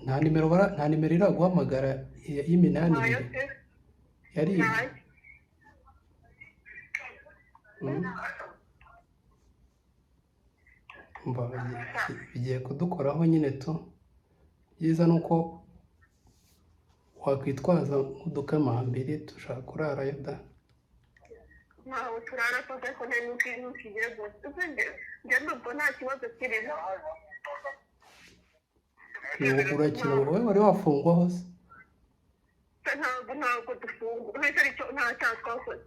nta nimero iraguhamagara y'iminani ibiri yari bigiye kudukoraho nyine tu. Byiza ni uko wakwitwaza nk'udukamambiri dushaka kurarayo da. ntawe turara tuze ko ntukigire gusa njye ndumva nta kibazo kirimo. Urakina wowe wari wafungwaho se? ntabwo dufungwa uretse aricyo nta cyaha twakoze,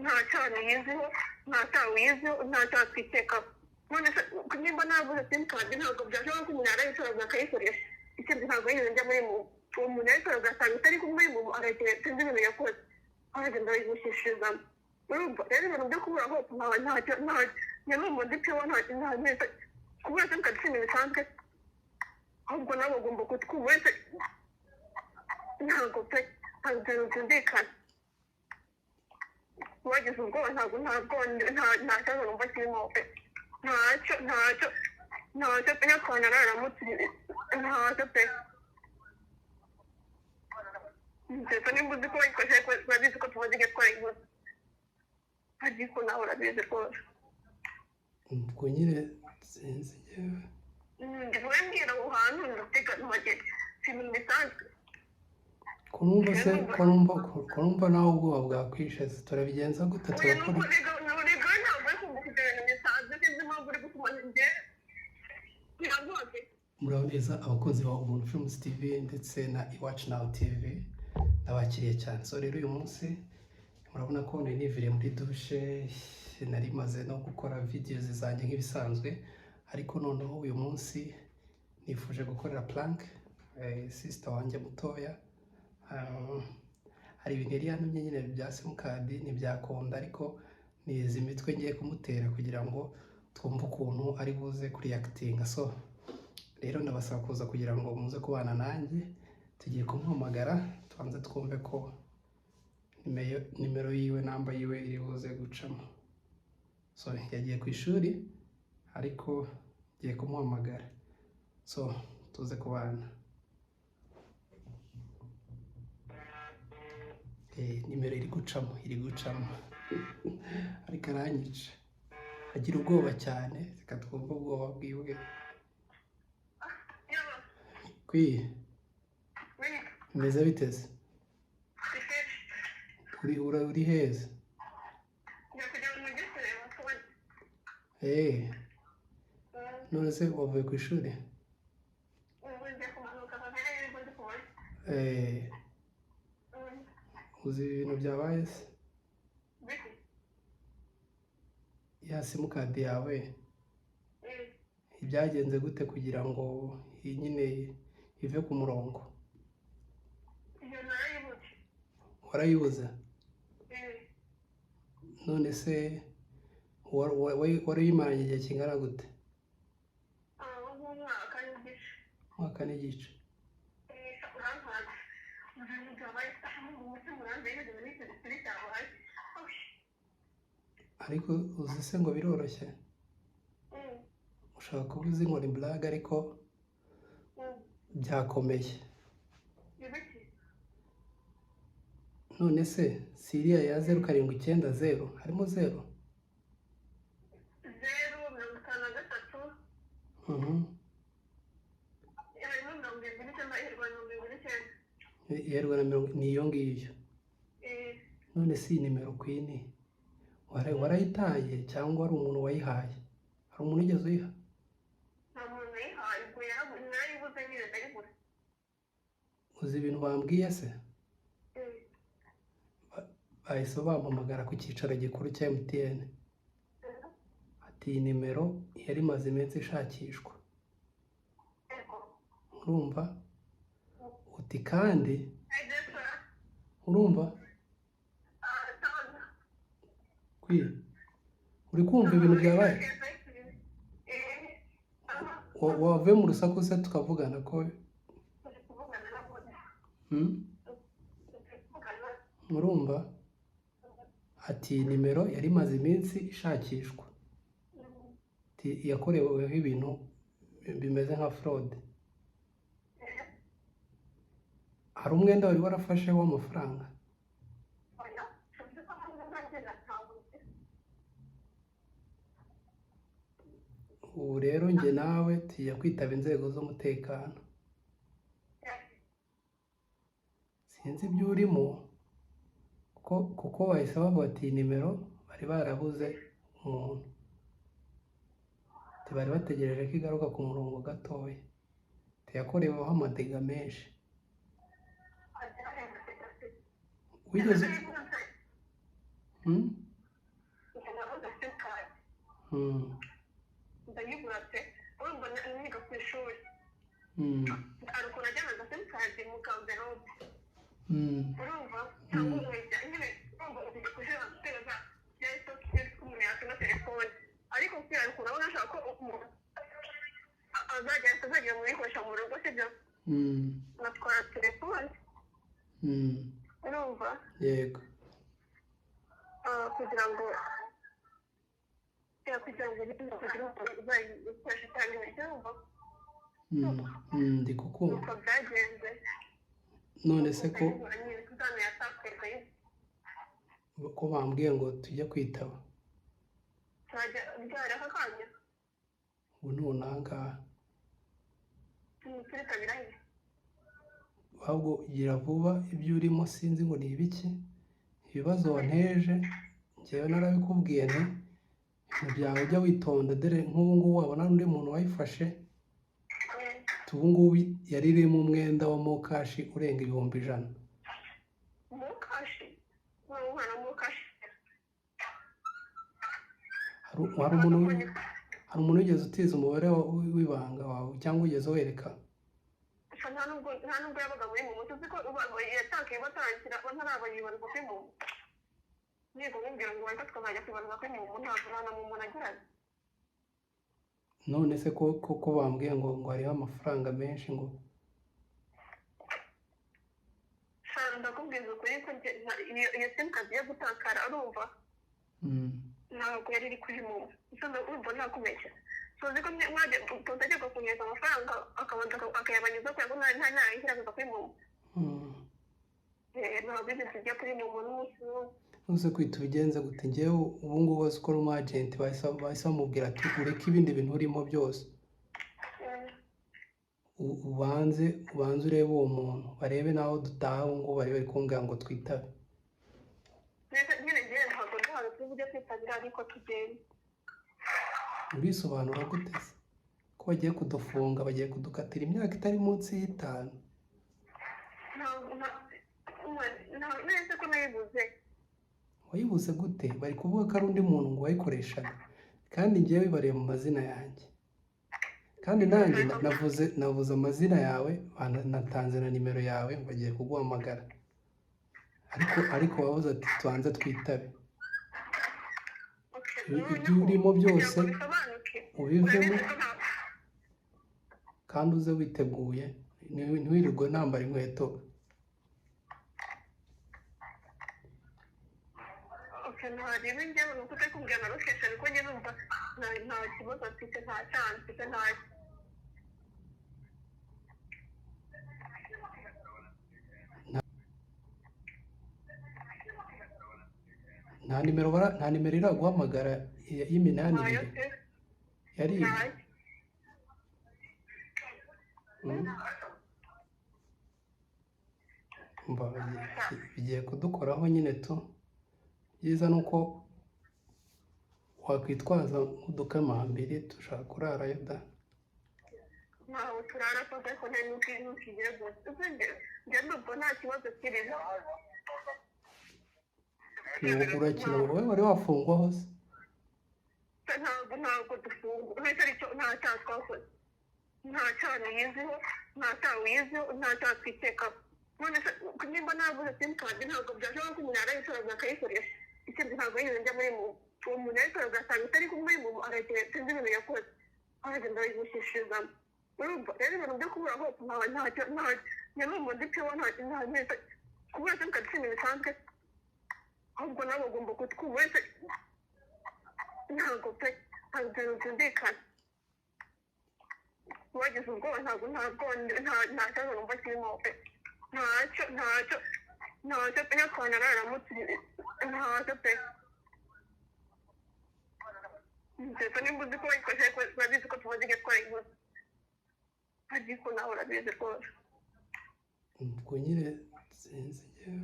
nta cyaha niyiziho, nta cyaha wiyiziho, nta cyaha twikekaho. none se nimba nabuze simukadi ntabwo byashoboka ko umuntu yarayitoraga akayikoresha. ikindi ntabwo yigeze njya muri mu uwo muntu yayitoraga asanga itari kumwe mu arekeye sinzi ibintu yakoze aragenda bayigushishirizamo. urumva rero ibintu byo kubura hose ntacyo nyamwumva nditseho nta kubura simukadi si ibintu bisanzwe, ahubwo nabo bagomba kutwumva wese ntabwo pe ntabwo ibintu byumvikana. wagize ubwoba nta kibazo numva kirimo pe ntacyo pe nyakwana araramutse ntacyo pe. ndetse nimba uzi ko bayikoresha urabizi ko tumaze igihe twarayibuze ariko nawe urabizi rwose. ubwo nyine sinzi njyewe ndivuye mbwira aho hantu ndatega ntihagere si ibintu bisanzwe. ko numva nawe ubwoba bwakwishe turabigenza gute turakora muraboneza abakunzi ba Ubuntu Films TV ndetse na Iwacu Now TV nabakiriye cyane. So rero uyu munsi murabona ko niviriye muri dushe, nari maze no gukora videos zanjye nk'ibisanzwe, ariko noneho uyu munsi nifuje gukorera prank sister wanjye mutoya. hari ibintu yari yantumye nyine bya simukadi ntibyakunda, ariko ni izi mitwe ngiye kumutera kugira ngo twumve ukuntu ari buze kuriyakitinga. So rero ndabasaba kuza kugira ngo muze kubana nanjye, tugiye kumuhamagara tubanze twumve ko nimero yiwe namba yiwe iri buze gucamo. So yagiye ku ishuri ariko ngiye kumuhamagara, so tuze kubana. nimero iri gucamo ariko aranyica, agira ubwoba cyane. Reka twumve ubwoba bwiwe. Meze biteze? uri heza? none se wavuye ku ishuri? uzi ibintu byabaye se? ya simukadi yawe ibyagenze gute kugira ngo nyine ive ku murongo? warayibuze? none se wari uyimaranye igihe kingana gute? umwaka n'igice. ariko uzi se ngo biroroshye? ushobora kuba uzi ngo ni blague ariko byakomeye. none se siriya ya 0790 harimo 0? iherwa na 20 niyo ngiyo. none si nimero kwini warayitaye cyangwa ari umuntu wayihaye? hari umuntu ugeze uyiha? nta muntu wayihaye, ubwo yarayibuze nyine ndayibuze. uzi ibintu bambwiye se? bahise bampamagara ku cyicaro gikuru cya MTN, ati iyi nimero yari imaze iminsi ishakishwa. urumva? uti kandi urumva uri kumva ibintu byabaye? wavuye mu rusaku se tukavugana ko urumva? ati nimero yari imaze iminsi ishakishwa, yakoreweho ibintu bimeze nka fraude. hari umwenda wari warafashe w'amafaranga? oya sinzi ko nanjye natahutse. Ubu rero njye nawe tugiye kwitaba inzego z'umutekano. Sinzi ibyo urimo kuko bahise bavuga ati nimero bari barabuze umuntu, bari bategereje ko igaruka ku murongo gatoya, yakoreweho amadega menshi. Wigeze ndayigura pe urumva niga ku ishuri hari ukuntu ajyanaga simukadi mu kamverope urumva cyangwa umwejya nyine urumva ufite kujya guteza yahise umuntu yakina telefone ariko kubera ukuntu abona ashaka ko umuntu azajya muyikoresha mu rugo sibyo natwara telefone urumva yego kugira ngo uzayikoresha cyane urumva ndi kukumva. uko byagenze none se ko bambwiye ngo tujye kwitaba byari aka kanya ubu none ahangaha turitabirahe ahubwo gira vuba ibyo urimo sinzi ngo ni ibiki, ibibazo wanteje njyewe narabikubwiye nti ibyawe ujya witonda dore nk'ubu ngubu wabona undi muntu wayifashe ubu ngubu yari irimo umwenda wa mokashi urenga 100,000. mokashi umwana mokashi hari umuntu wigeze utiza umubare w'ibanga wawe cyangwa ugeze wereka? nta nubwo yabaga muri mu mutu ko yatakaye batangira batarabayibarizwa kuri mu nigo bumbwira ngo wahita tukazajya kwibarizwa kuri mu ntabwo nta mu muntu agiranye. none se ko bambwiye ngo hariho amafaranga menshi ngo ndakubwiza ukuri ko iyo simukadi yo gutakara urumva ntabwo yari iri kuri mu urumva ntakubeshya tuzi ko tutajyaga kunyereza amafaranga akabanza akayabanyuza kubera ko nta yishyiraga kuri mu ntabwo ibyo tujya kuri mu n'umunsi uze kwita ubigenze gute? njyewe ubu ngubu uzi ko umu agenti bahise bamubwira ati ureke ibindi bintu urimo byose ubanze urebe uwo muntu barebe naho dutaha ubu ngubu bari kumbwira ngo twitabe. nyine ngewe ntabwo ntabwo tujya kwitabira ariko tugenda. urisobanura gute se ko bagiye kudufunga, bagiye kudukatira imyaka itari munsi y'5? neza ko nayibuze. wayibuze gute? bari kuvuga ko ari undi muntu ngo wayikoreshaga kandi ngewe bariye mu mazina yanjye kandi nanjye navuze amazina yawe natanze na nimero yawe bagiye kuguhamagara ariko wabuze ati tubanze twitabe. ibyo urimo byose ubivemo kandi uze witeguye ntiwirirwe nambara inkweto. ntareba njyewe nuko utari kumbwira na rukesha ariko njye numva nta kibazo mfite nta cyaha mfite ntacyo. nta nimero iraguhamagara y'iminani yari bigiye kudukoraho nyine tu. byiza ni uko wakwitwaza nk'udukamambiri dushaka kurarayo da. ntawe turara kuko ariko nta ntukigire gusa njye ndumva nta kibazo kirimo. urakina wowe wari wafungwa hose? ntabwo dufungwa nta cyaha twakoze, nta cyaha yiziho, nta cyaha wiziho, nta cyaha twikekaho. none se nimba nabuze simukadi ntabwo byashoboka ko umuntu yarayitoraga akayikoresha ikindi ntabwo yigeze njya muri mu uwo muntu yarayitoraga asanga itari kumwe mu aragiye sinzi ibintu yakoze aragenda bayigushishizamo. urumva rero ibintu byo kubura hose ntacyo nyamwumva nditeho nta kubura simukadi si ibintu bisanzwe ahubwo nabo bagomba kutwuba wese ntabwo pe ntabwo ibintu byumvikana. wagize ubwoba nta kibazo numva kirimo pe. ntacyo pe nyakwana araramutse ntacyo pe ndetse nimba uzi ko bayikoresha ariko urabizi ko tumaze igihe twarayibuze ariko nawe urabizi rwose ubwo nyine sinzi njyewe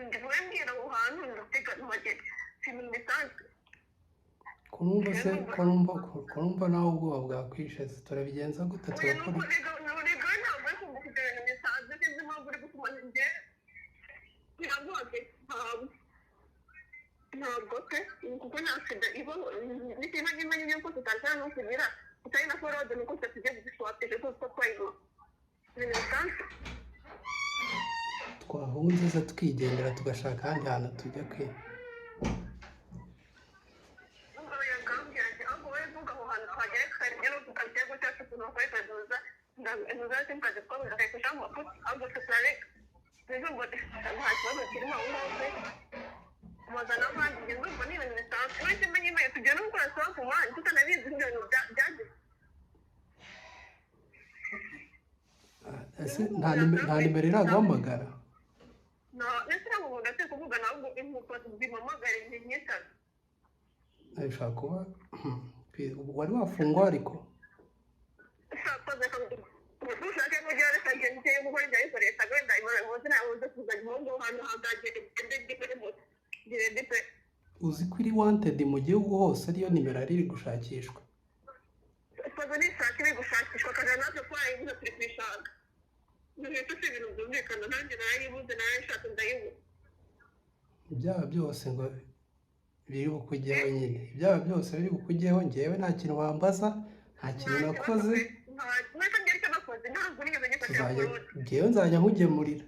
ndivuye mbwira aho hantu ndatega ntihagere si ibintu bisanzwe ko numva nawe ubwoba bwakwishe turabigenza gute turakora ntabwo pe kuko nta sida ibaho n'ikintu nyine yuko tutashaka no kugira utari na forode nuko tutasigaye guswatisha tuko twayibona ibintu bisanzwe twahunze se tukigendera tugashaka ahandi hantu tujya kwe mazana abandi ngeze ubwo ni ibintu bisanzwe uretse mba nyine tugenda gukora swapu mani tutanabizi ibintu byagize nta nimero iraguhamagara ndetse ntabwo gatse kuvugana ahubwo inkuko zimamagara nyinshi bishobora kuba wari wafungwa ariko ushake kujya reka ngende gukora ibyo ayikoresha wenda imuzi nawe uze kuzajya umuhungu hano hagagere uzi ko iri wanted mu gihugu hose ariyo nimero ari gushakishwa twaza n'ishaka iri gushakishwa kandi natwe twayibuze turi kuyishaka ntibita si ibintu byumvikana nanjye narayibuze narayishatse ndayibuze ibyaha byose ngo biri bukujyeho nyine ibyaha byose biri bukujyeho njyewe nta kintu wambaza nta kintu nakoze njyewe nzajya nkugemurira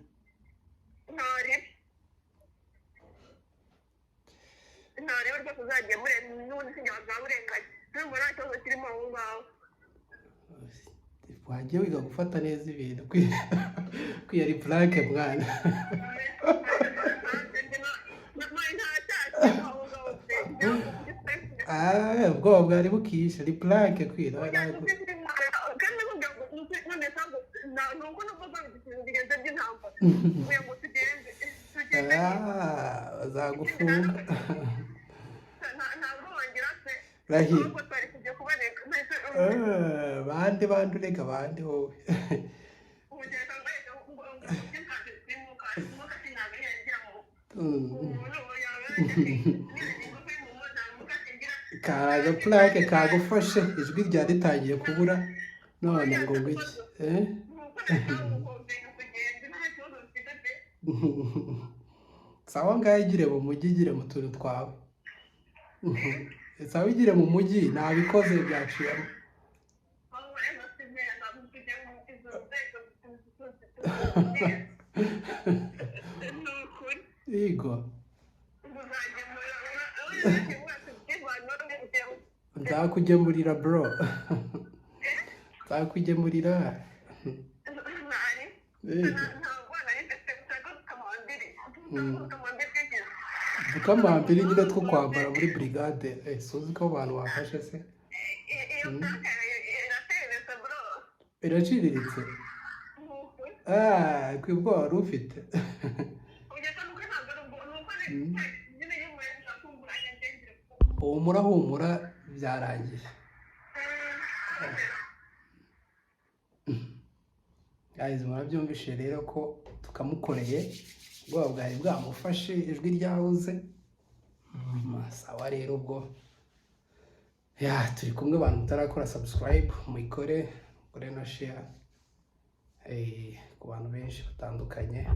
ntareba rwose uzagemure n'ubundi sinjya wazaburenganya nubwo nta kibazo kirimo aho ngaho wagiye wiga gufata neza ibintu kwiyari purake mwana ubwoba bwari bukishe ari purake kwira bazagufunga rahira bande urega bande wowe kaga purake kagufashe ijwi ryari ritangiye kubura none ngo ngwiki sawa ngaho igire mu mujyi igire mu tuntu twawe sawa igire mu mujyi ntabikoze byaciyemo yego nzakugemurira bro nzakugemurira dukamambiri nyine two kwambara muri brigade suzi ko abantu bafashe se iraciriritse kwibwo wari ufite humura byarangiye guys murabyumvishe rero ko tukamukoreye ubwoba bwari bwamufashe ijwi ryabuze sawa rero ubwo turi kumwe abantu mutarakora subscribe muyikore kore na share ku bantu benshi batandukanye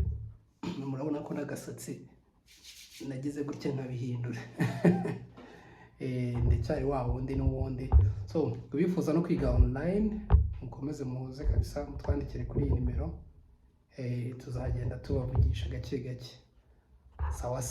murabona ko n'agasatsi nagize gutya nkabihindura ndacyari wa wundi n'ubundi so kubifuza no kwiga online mukomeze muze kabisa mutwandikire kuri iyi nimero tuzagenda tubavugisha gake gake sawa